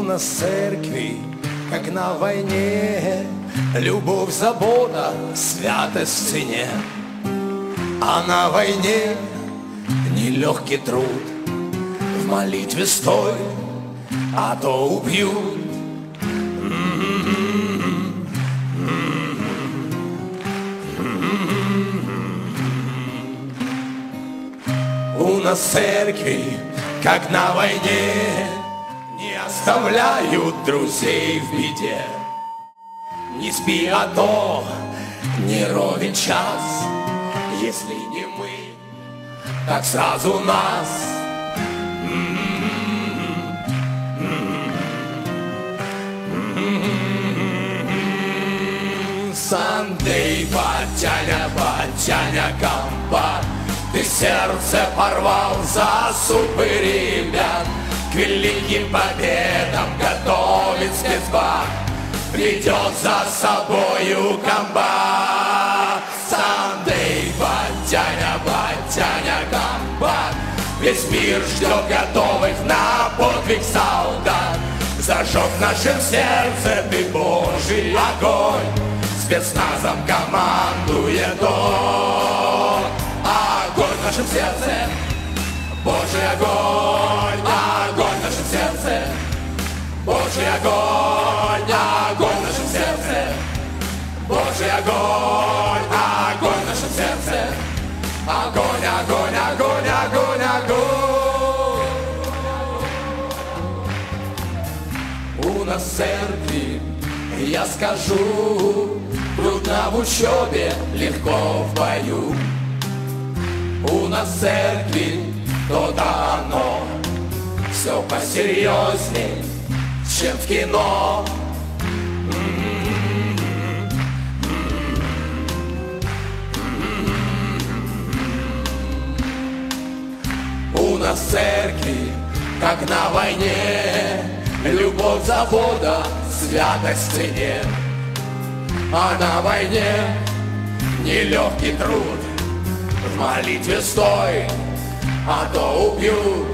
нас в церкви, как на войне, любовь, забота, святость в цене. А на войне нелегкий труд, в молитве стой, а то убьют. У нас в церкви, как на войне, не оставляют друзей в беде. Не спи, а то не ровен час, если не мы, так сразу нас. Сандей, батяня, батяня, комбат, ты сердце порвал за судьбы ребят. К великим победам готовит спецбат, ведет за собою комбат. Сандей, батяня, батяня, комбат, весь мир ждет готовых на подвиг солдат. Зажег в нашем сердце ты Божий огонь, спецназом командует он. Огонь в нашем сердце, Божий огонь, огонь в нашем сердце, Божий огонь, огонь в нашем сердце, Божий огонь, огонь в нашем сердце, огонь, огонь, огонь, огонь, огонь. У нас в церкви, я скажу, трудно в учебе, легко в бою. У нас в церкви то-то оно все посерьезней, чем в кино. У нас в церкви, как на войне, любовь, забота, святость в цене. А на войне нелегкий труд, в молитве стой, а то убьют.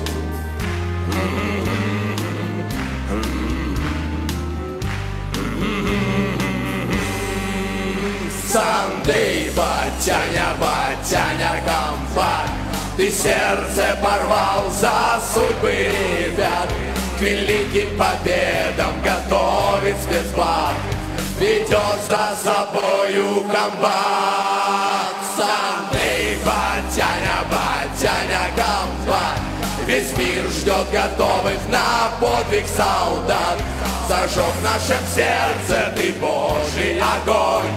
Сандей, батяня, батяня, комбат, ты сердце порвал за судьбы ребят. К великим победам готовит спецбат, ведет за собою комбат. Сандей, батяня, батяня, комбат, весь мир ждет готовых на подвиг солдат. Зажег в нашем сердце ты Божий огонь,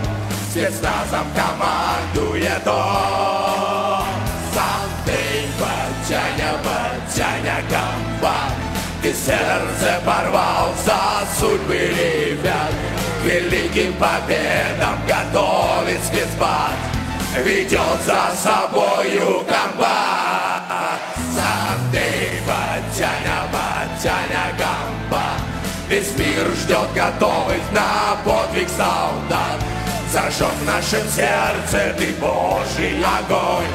спецназом командует он. Сандей, батяня, батяня, комбат, ты сердце порвал за судьбы ребят. К великим победам готовит спецбат, ведет за собою комбат. Сандей, батяня, батяня, комбат, весь мир ждет готовых на подвиг солдат. Зажег в нашем сердце ты Божий огонь,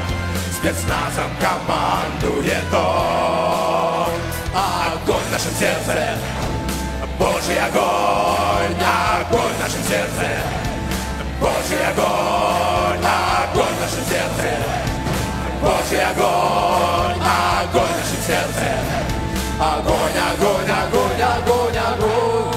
спецназом командует он. Огонь в нашем сердце, Божий огонь, огонь в нашем сердце, Божий огонь, огонь в нашем сердце, Божий огонь, огонь в нашем сердце, огонь, огонь, огонь, огонь, огонь.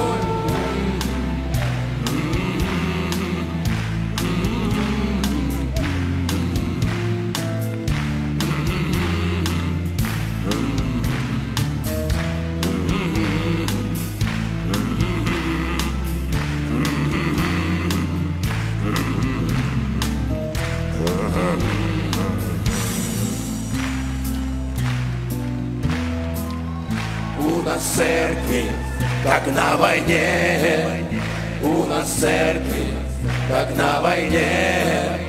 У нас в церкви, как на войне, у нас в церкви, как на войне,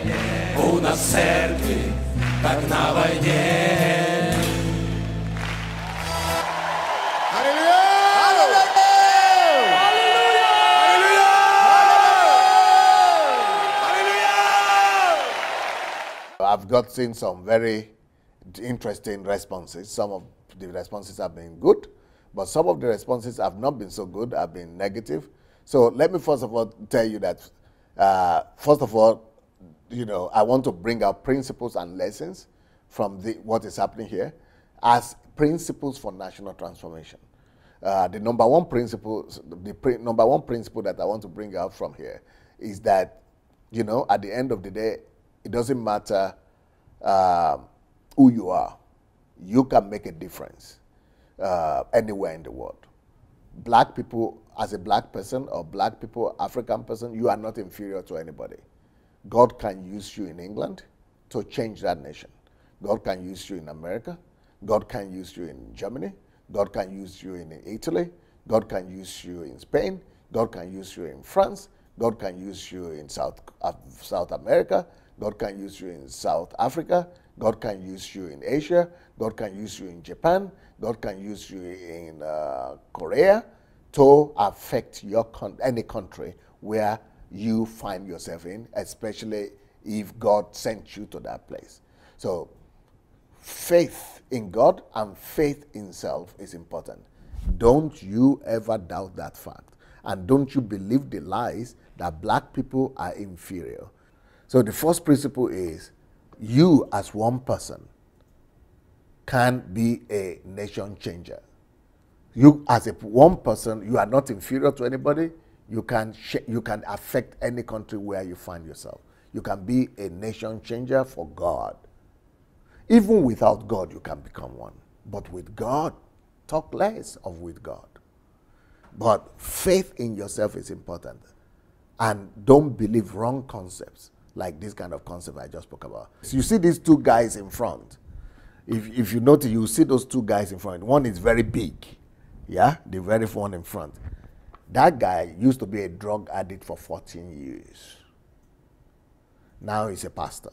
у нас в церкви, как на войне. I've gotten some very interesting responses. Some of the responses have been good, But some of the responses have not been so good, have been negative. So let me first of all tell you that, first of all, I want to bring out principles and lessons from what is happening here as principles for national transformation. The number one principle that I want to bring out from here is that, at the end of the day, it doesn't matter who you are. You can make a difference anywhere in the world. Black people, as a black person, or black people, African person, you are not inferior to anybody. God can use you in England to change that nation. God can use you in America. God can use you in Germany. God can use you in Italy. God can use you in Spain. God can use you in France. God can use you in South America. God can use you in South Africa. God can use you in Asia. God can use you in Japan. God can use you in Korea to affect any country where you find yourself in, especially if God sent you to that place. So faith in God and faith in self is important. Don't you ever doubt that fact. And don't you believe the lies that black people are inferior. So the first principle is, you as one person can be a nation changer. You as one person, you are not inferior to anybody. You can affect any country where you find yourself. You can be a nation changer for God. Even without God, you can become one. But with God, talk less of with God. But faith in yourself is important. And don't believe wrong concepts, like this kind of concept I just spoke about. So you see these two guys in front. If you notice, you see those two guys in front. One is very big. Yeah, the very one in front. That guy used to be a drug addict for 14 years. Now he's a pastor.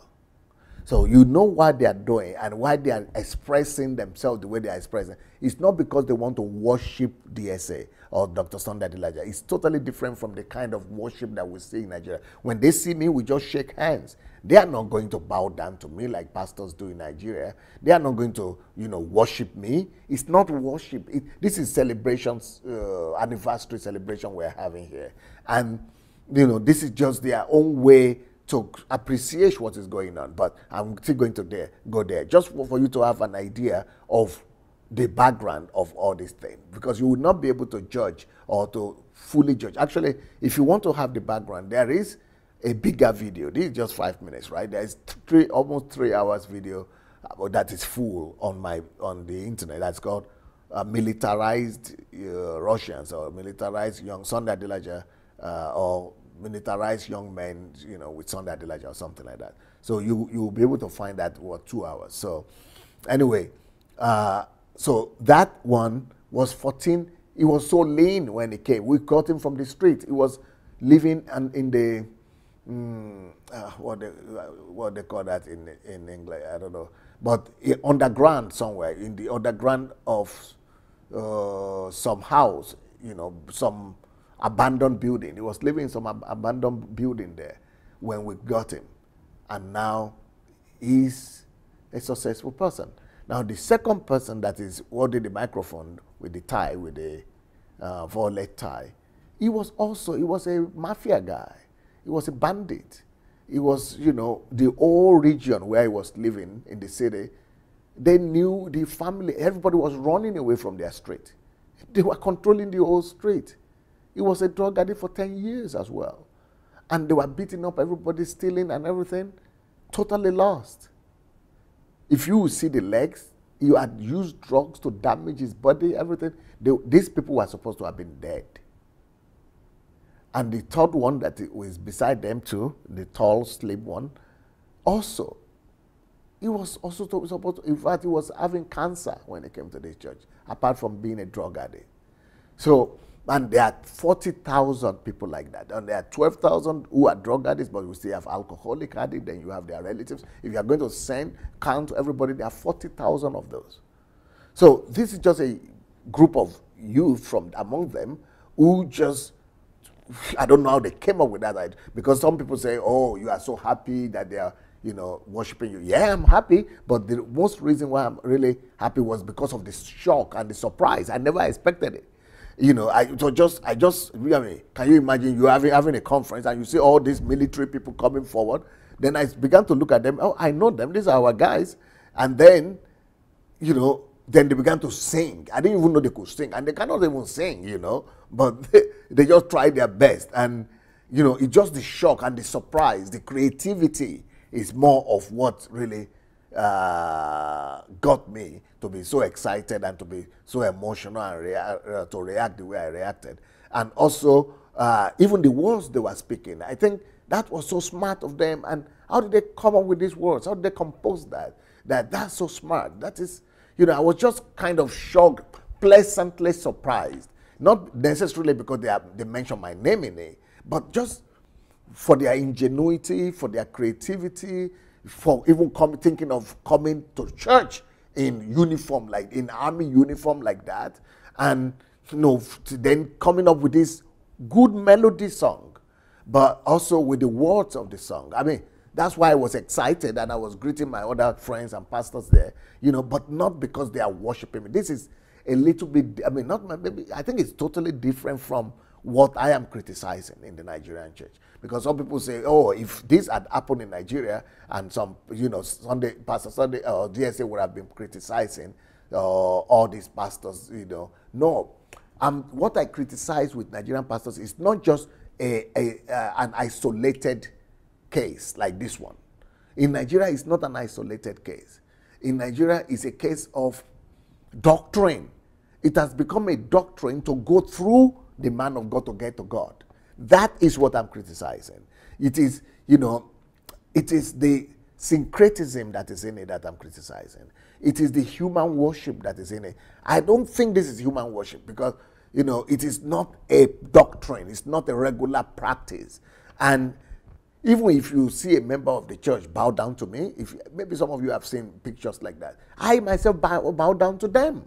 So you know what they are doing and why they are expressing themselves the way they are expressing. It's not because they want to worship DSA or Dr. Sunday Adelaja. It's totally different from the kind of worship that we see in Nigeria. When they see me, we just shake hands. They are not going to bow down to me like pastors do in Nigeria. They are not going to, worship me. It's not worship. This is celebrations, anniversary celebration we're having here. And, this is just their own way to appreciate what is going on. But I'm still going to go there, just for you to have an idea of the background of all these things, because you will not be able to judge or to fully judge. Actually, if you want to have the background, there is a bigger video. This is just 5 minutes, right? There's almost 3 hours video that is full on the internet. That's called Militarized Russians, or Militarized Young Sunday Adelaja, or Militarized Young Men, with Sunday Adelaja or something like that. So you'll be able to find that 2 hours. So anyway, so that one was 14. He was so lean when he came. We caught him from the street. He was living in the what they call that in English, I don't know, but underground somewhere, in the underground of some house, some abandoned building. He was living in some abandoned building there when we got him, and now he's a successful person. Now the second person that is holding the microphone with the tie, with the violet tie, he was a mafia guy. He was a bandit. He was, the whole region where he was living in the city, they knew the family. Everybody was running away from their street. They were controlling the whole street. He was a drug addict for 10 years as well. And they were beating up everybody, stealing and everything, totally lost. If you see the legs, he had used drugs to damage his body, everything. These people were supposed to have been dead. And the third one that was beside them too, the tall, slim one, also, he was also supposed to, in fact, he was having cancer when he came to this church, apart from being a drug addict. So, and there are 40,000 people like that. And there are 12,000 who are drug addicts, but we still have alcoholic addicts, then you have their relatives. If you are going to count everybody, there are 40,000 of those. So this is just a group of youth from among them who just, I don't know how they came up with that idea, because some people say, oh, you are so happy that they are, worshiping you. Yeah, I'm happy, but the most reason why I'm really happy was because of the shock and the surprise. I never expected it. I mean, can you imagine you having a conference and you see all these military people coming forward? Then I began to look at them. Oh, I know them. These are our guys. And then, then they began to sing. I didn't even know they could sing. And they cannot even sing, but they just tried their best. And, it's just the shock and the surprise, the creativity is more of what really got me to be so excited and to be so emotional and to react the way I reacted. And also, even the words they were speaking, I think that was so smart of them. And how did they come up with these words? How did they compose that? That's so smart. That is, I was just kind of shocked, pleasantly surprised. Not necessarily because they mentioned my name in it, but just for their ingenuity, for their creativity, for even thinking of coming to church in uniform, like in army uniform like that, and then coming up with this good melody song, but also with the words of the song. I mean, that's why I was excited and I was greeting my other friends and pastors there, but not because they are worshiping me. This is a little bit, I mean, maybe, I think it's totally different from what I am criticizing in the Nigerian church. Because some people say, oh, if this had happened in Nigeria and some, Pastor Sunday or DSA would have been criticizing all these pastors, No. What I criticize with Nigerian pastors is not just an isolated case like this one. In Nigeria, it's not an isolated case. In Nigeria, it's a case of doctrine. It has become a doctrine to go through the man of God to get to God. That is what I'm criticizing. It is, it is the syncretism that is in it that I'm criticizing. It is the human worship that is in it. I don't think this is human worship because, it is not a doctrine. It's not a regular practice. And even if you see a member of the church bow down to me, maybe some of you have seen pictures like that, I myself bow down to them.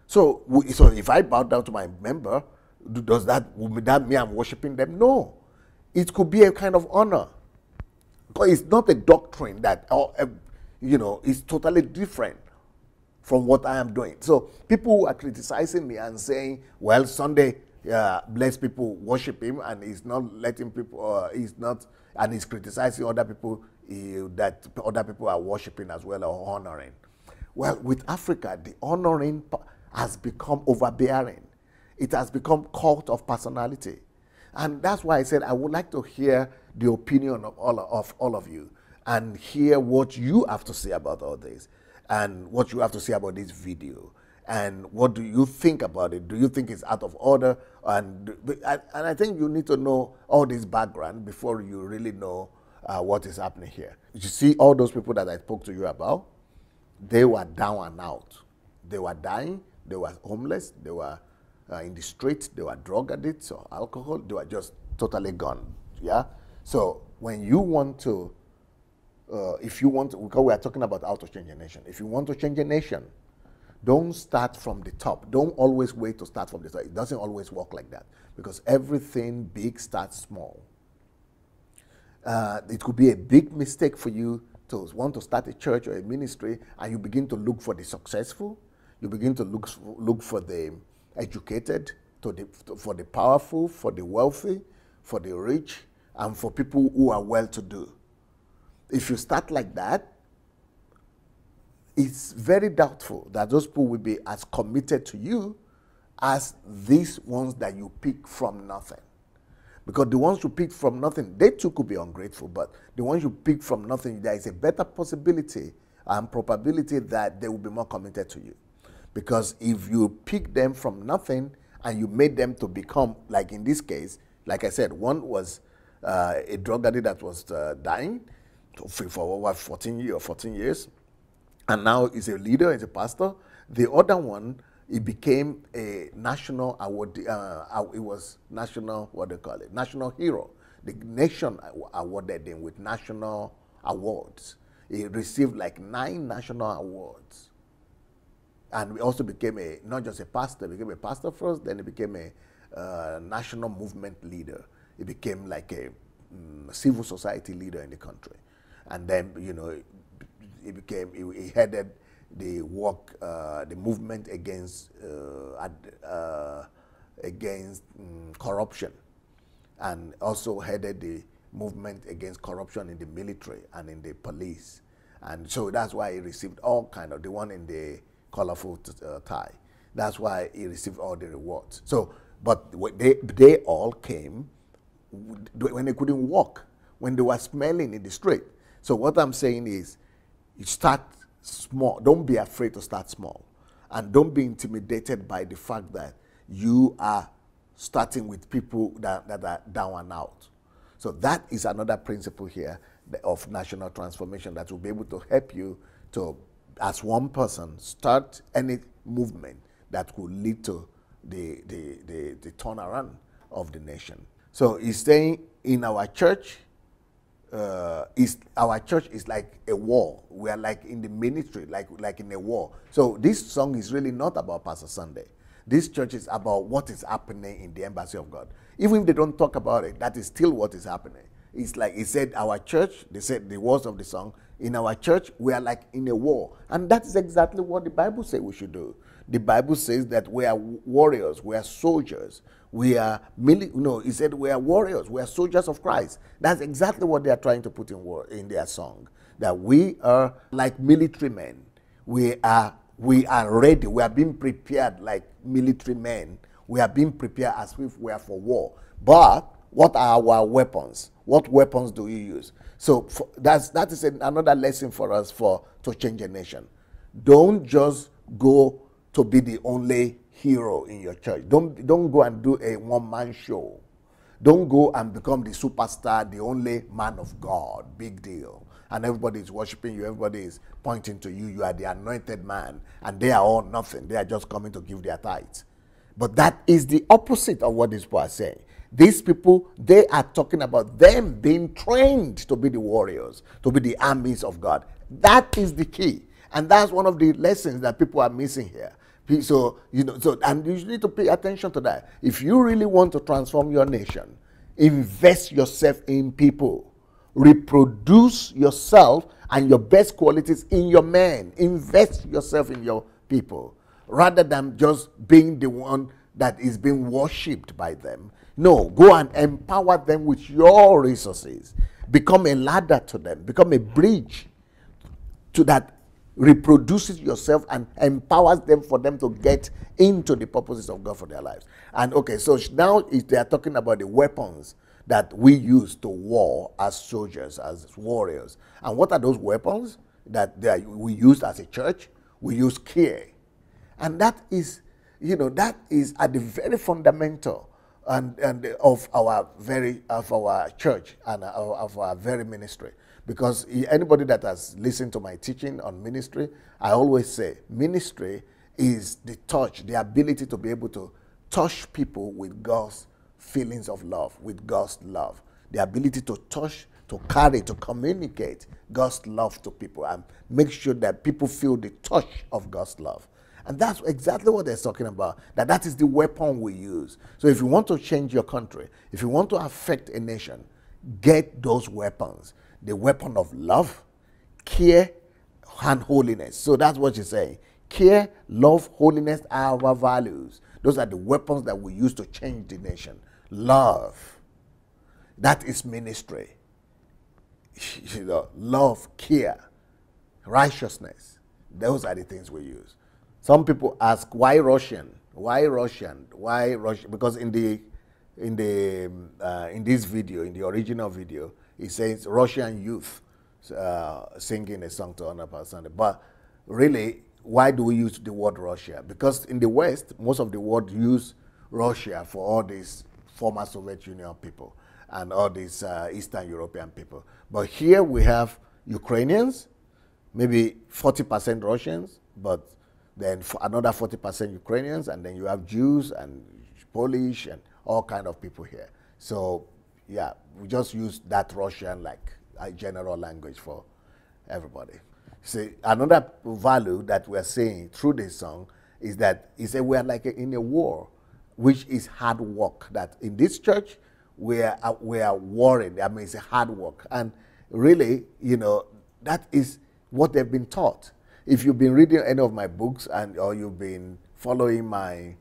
So if I bow down to my member, does that mean I'm worshiping them? No. It could be a kind of honor. Because it's not a doctrine that, is totally different from what I am doing. So people who are criticizing me and saying, well, Sunday, bless people worship him and he's not letting people, and he's criticizing other people that other people are worshiping as well or honoring. Well, with Africa, the honoring has become overbearing. It has become cult of personality. And that's why I said I would like to hear the opinion of all of you and hear what you have to say about all this and what you have to say about this video. And what do you think about it? Do you think it's out of order? And I think you need to know all this background before you really know what is happening here. You see all those people that I spoke to you about, they were down and out. They were dying, they were homeless, they were in the streets, they were drug addicts or alcohol, they were just totally gone, yeah? So when you want to, if you want to, because we are talking about how to change a nation. If you want to change a nation, don't start from the top. Don't always wait to start from the top. It doesn't always work like that because everything big starts small. It could be a big mistake for you to want to start a church or a ministry and you begin to look for the successful, you begin to look for the educated, for the powerful, for the wealthy, for the rich, and for people who are well-to-do. If you start like that, it's very doubtful that those people will be as committed to you as these ones that you pick from nothing. Because the ones you pick from nothing, they too could be ungrateful, but the ones you pick from nothing, there is a better possibility and probability that they will be more committed to you. Because if you pick them from nothing and you made them to become, like in this case, like I said, one was a drug addict that was dying for over 14 years, and now he's a leader, he's a pastor. The other one, he became a national award, it was national, what do you call it, national hero. The nation awarded him with national awards. He received like 9 national awards. And he also became not just a pastor, he became a pastor first, then he became a national movement leader. He became like a civil society leader in the country. And then, you know, he headed the work, the movement against corruption, and also headed the movement against corruption in the military and in the police. And so that's why he received all kind of, the one in the colorful tie. That's why he received all the rewards. So, but they all came when they couldn't walk, when they were smelling in the street. So what I'm saying is, you start small. Don't be afraid to start small. And don't be intimidated by the fact that you are starting with people that are down and out. So that is another principle here of national transformation that will be able to help you to, as one person, start any movement that could lead to the turnaround of the nation. So he's saying in our church, our church is like a war. We are like in the ministry, like in a war. So this song is really not about Pastor Sunday. This church is about what is happening in the embassy of God. Even if they don't talk about it, that is still what is happening. It's like he said, our church, they said the words of the song, in our church, we are like in a war. And that is exactly what the Bible says we should do. The Bible says that we are warriors, we are soldiers, we are, he said we are warriors, we are soldiers of Christ. That's exactly what they are trying to put in their song. That we are like military men. We are ready, we are being prepared like military men. We are being prepared as if we are for war. But what are our weapons? What weapons do you use? So that is another lesson for us to change a nation. Don't just go to be the only hero in your church. Don't go and do a one-man show. Don't go and become the superstar, the only man of God. Big deal. And everybody is worshiping you. Everybody is pointing to you. You are the anointed man. And they are all nothing. They are just coming to give their tithes. But that is the opposite of what these people are saying. These people, they are talking about them being trained to be the warriors, to be the armies of God. That is the key. And that's one of the lessons that people are missing here. So, and you need to pay attention to that. If you really want to transform your nation, invest yourself in people. Reproduce yourself and your best qualities in your men. Invest yourself in your people, rather than just being the one that is being worshipped by them. No, go and empower them with your resources. Become a ladder to them. Become a bridge to that reproduces yourself and empowers them for them to get into the purposes of God for their lives. And okay, so now they are talking about the weapons that we use to war as soldiers, as warriors. And what are those weapons that we use as a church? We use care. And that is, that is at the very fundamental and of our church and of our very ministry. Because anybody that has listened to my teaching on ministry, I always say ministry is the touch, the ability to be able to touch people with God's feelings of love, with God's love. The ability to touch, to carry, to communicate God's love to people and make sure that people feel the touch of God's love. And that's exactly what they're talking about, that is the weapon we use. So if you want to change your country, if you want to affect a nation, get those weapons. The weapon of love, care, and holiness. So that's what you're saying. Care, love, holiness are our values. Those are the weapons that we use to change the nation. Love, that is ministry. Love, care, righteousness. Those are the things we use. Some people ask, why Russian? Why Russian? Why Russian? Because in this video, in the original video, it says Russian youth singing a song to honor Pastor Sunday. But really, why do we use the word Russia? Because in the West, most of the world use Russia for all these former Soviet Union people and all these Eastern European people. But here we have Ukrainians, maybe 40% Russians, but then another 40% Ukrainians, and then you have Jews and Polish and all kind of people here. So yeah, we just use that Russian like a general language for everybody. See, another value that we're saying through this song is that we're like in a war, which is hard work. That in this church, we are warring. I mean, it's a hard work. And really, you know, that is what they've been taught. If you've been reading any of my books or you've been following my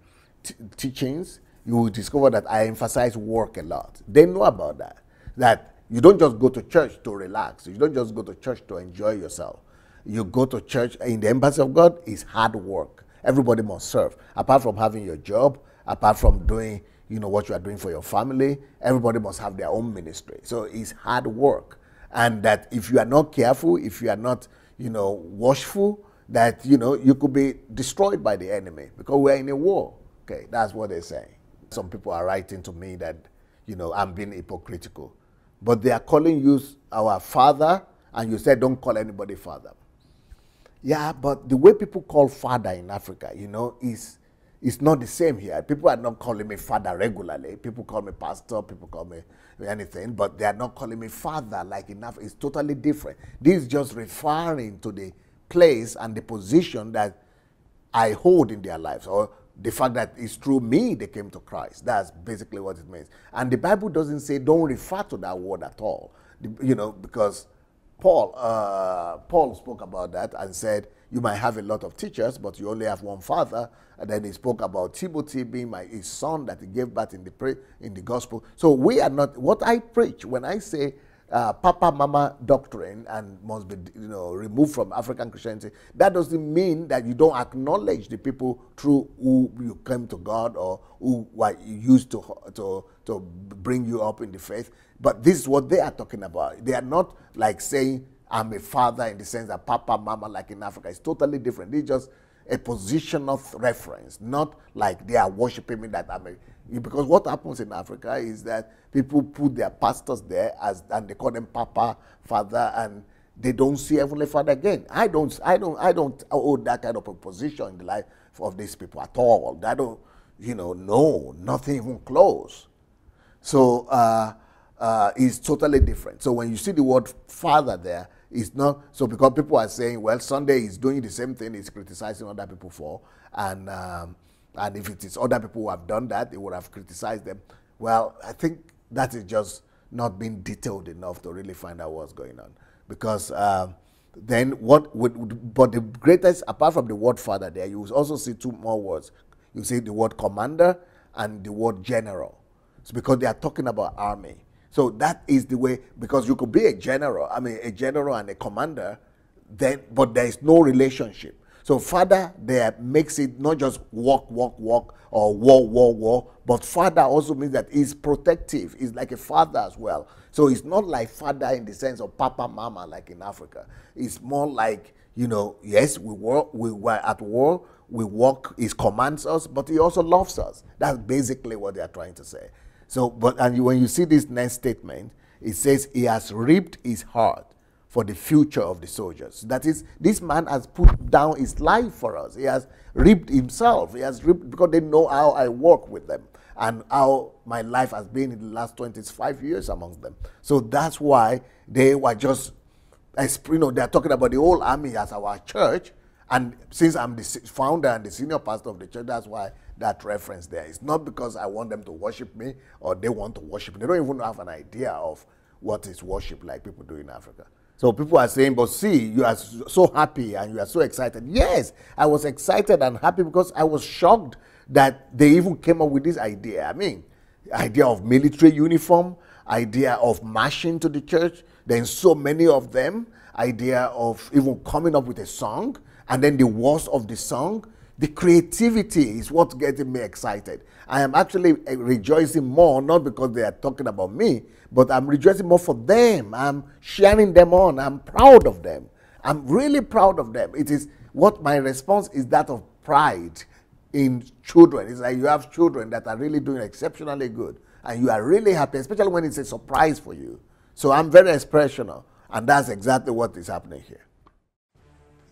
teachings, you will discover that I emphasize work a lot. They know about that. That you don't just go to church to relax. You don't just go to church to enjoy yourself. You go to church in the embassy of God is hard work. Everybody must serve. Apart from having your job, apart from doing, you know, what you are doing for your family, everybody must have their own ministry. So it's hard work. And that if you are not careful, if you are not, you know, watchful, that, you know, you could be destroyed by the enemy because we're in a war. Okay, that's what they're saying. Some people are writing to me that, you know, I'm being hypocritical. But they are calling you our father, and you said don't call anybody father. Yeah, but the way people call father in Africa, you know, is not the same here. People are not calling me father regularly. People call me pastor, people call me anything, but they are not calling me father like in Africa. It's totally different. This is just referring to the place and the position that I hold in their lives, or the fact that it's through me they came to Christ. That's basically what it means. And the Bible doesn't say don't refer to that word at all, you know, because Paul spoke about that and said you might have a lot of teachers, but you only have one father. And then he spoke about Timothy being his son that he gave birth in the gospel. So we are not, what I preach when I say Papa Mama doctrine and must be, you know, removed from African Christianity, that doesn't mean that you don't acknowledge the people through who you came to God or who were used to bring you up in the faith. But this is what they are talking about. They are not like saying I'm a father in the sense that Papa Mama like in Africa. It's totally different. It's just a position of reference, not like they are worshiping me that I'm a, because what happens in Africa is that people put their pastors there and they call them Papa, Father, and they don't see Heavenly Father again. I don't hold that kind of a position in the life of these people at all. I don't, you know, no, nothing even close. So it's totally different. So when you see the word Father there, it's not, so because people are saying, well, Sunday is doing the same thing, he's criticizing other people for, and if it is other people who have done that, they would have criticized them. Well, I think that is just not being detailed enough to really find out what's going on. Because then but the greatest, apart from the word father there, you will also see two more words. You see the word commander and the word general. It's because they are talking about army. So that is the way, because you could be a general and a commander, then, but there is no relationship. So father there makes it not just walk, or war, but father also means that he's protective. He's like a father as well. So it's not like father in the sense of Papa, Mama like in Africa. It's more like, you know, yes, we were at war, we walk, he commands us, but he also loves us. That's basically what they are trying to say. So, when you see this next statement, it says he has ripped his heart for the future of the soldiers. That is, this man has put down his life for us. He has ripped himself. He has ripped, because they know how I work with them and how my life has been in the last 25 years amongst them. So that's why they were just, you know, they're talking about the whole army as our church. And since I'm the founder and the senior pastor of the church, that's why that reference there. It's not because I want them to worship me or they want to worship me. They don't even have an idea of what is worship like people do in Africa. So people are saying, but see, you are so happy and you are so excited. Yes, I was excited and happy because I was shocked that they even came up with this idea. I mean, idea of military uniform, idea of marching to the church, then so many of them, idea of even coming up with a song, and then the words of the song. The creativity is what's getting me excited. I am actually rejoicing more, not because they are talking about me, but I'm rejoicing more for them. I'm sharing them on. I'm proud of them. I'm really proud of them. It is what my response is, that of pride in children. It's like you have children that are really doing exceptionally good, and you are really happy, especially when it's a surprise for you. So I'm very expressional, and that's exactly what is happening here.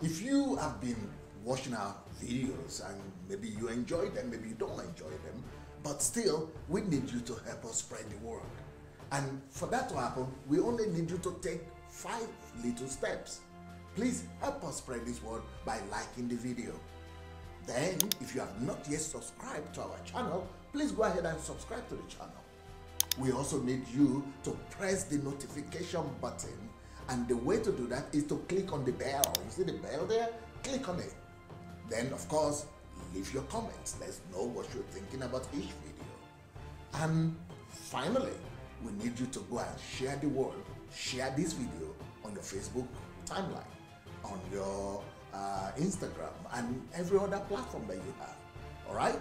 If you have been watching our videos and maybe you enjoy them, maybe you don't enjoy them, but still we need you to help us spread the word. And for that to happen, we only need you to take 5 little steps. Please help us spread this word by liking the video. Then, if you have not yet subscribed to our channel, please go ahead and subscribe to the channel. We also need you to press the notification button And the way to do that is to click on the bell. You see the bell there? Click on it. Then, of course, leave your comments. Let's know what you're thinking about each video. And finally, we need you to go and share the word. Share this video on your Facebook timeline, on your Instagram, and every other platform that you have. All right?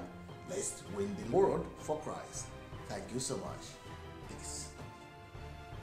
Let's win the world for Christ. Thank you so much.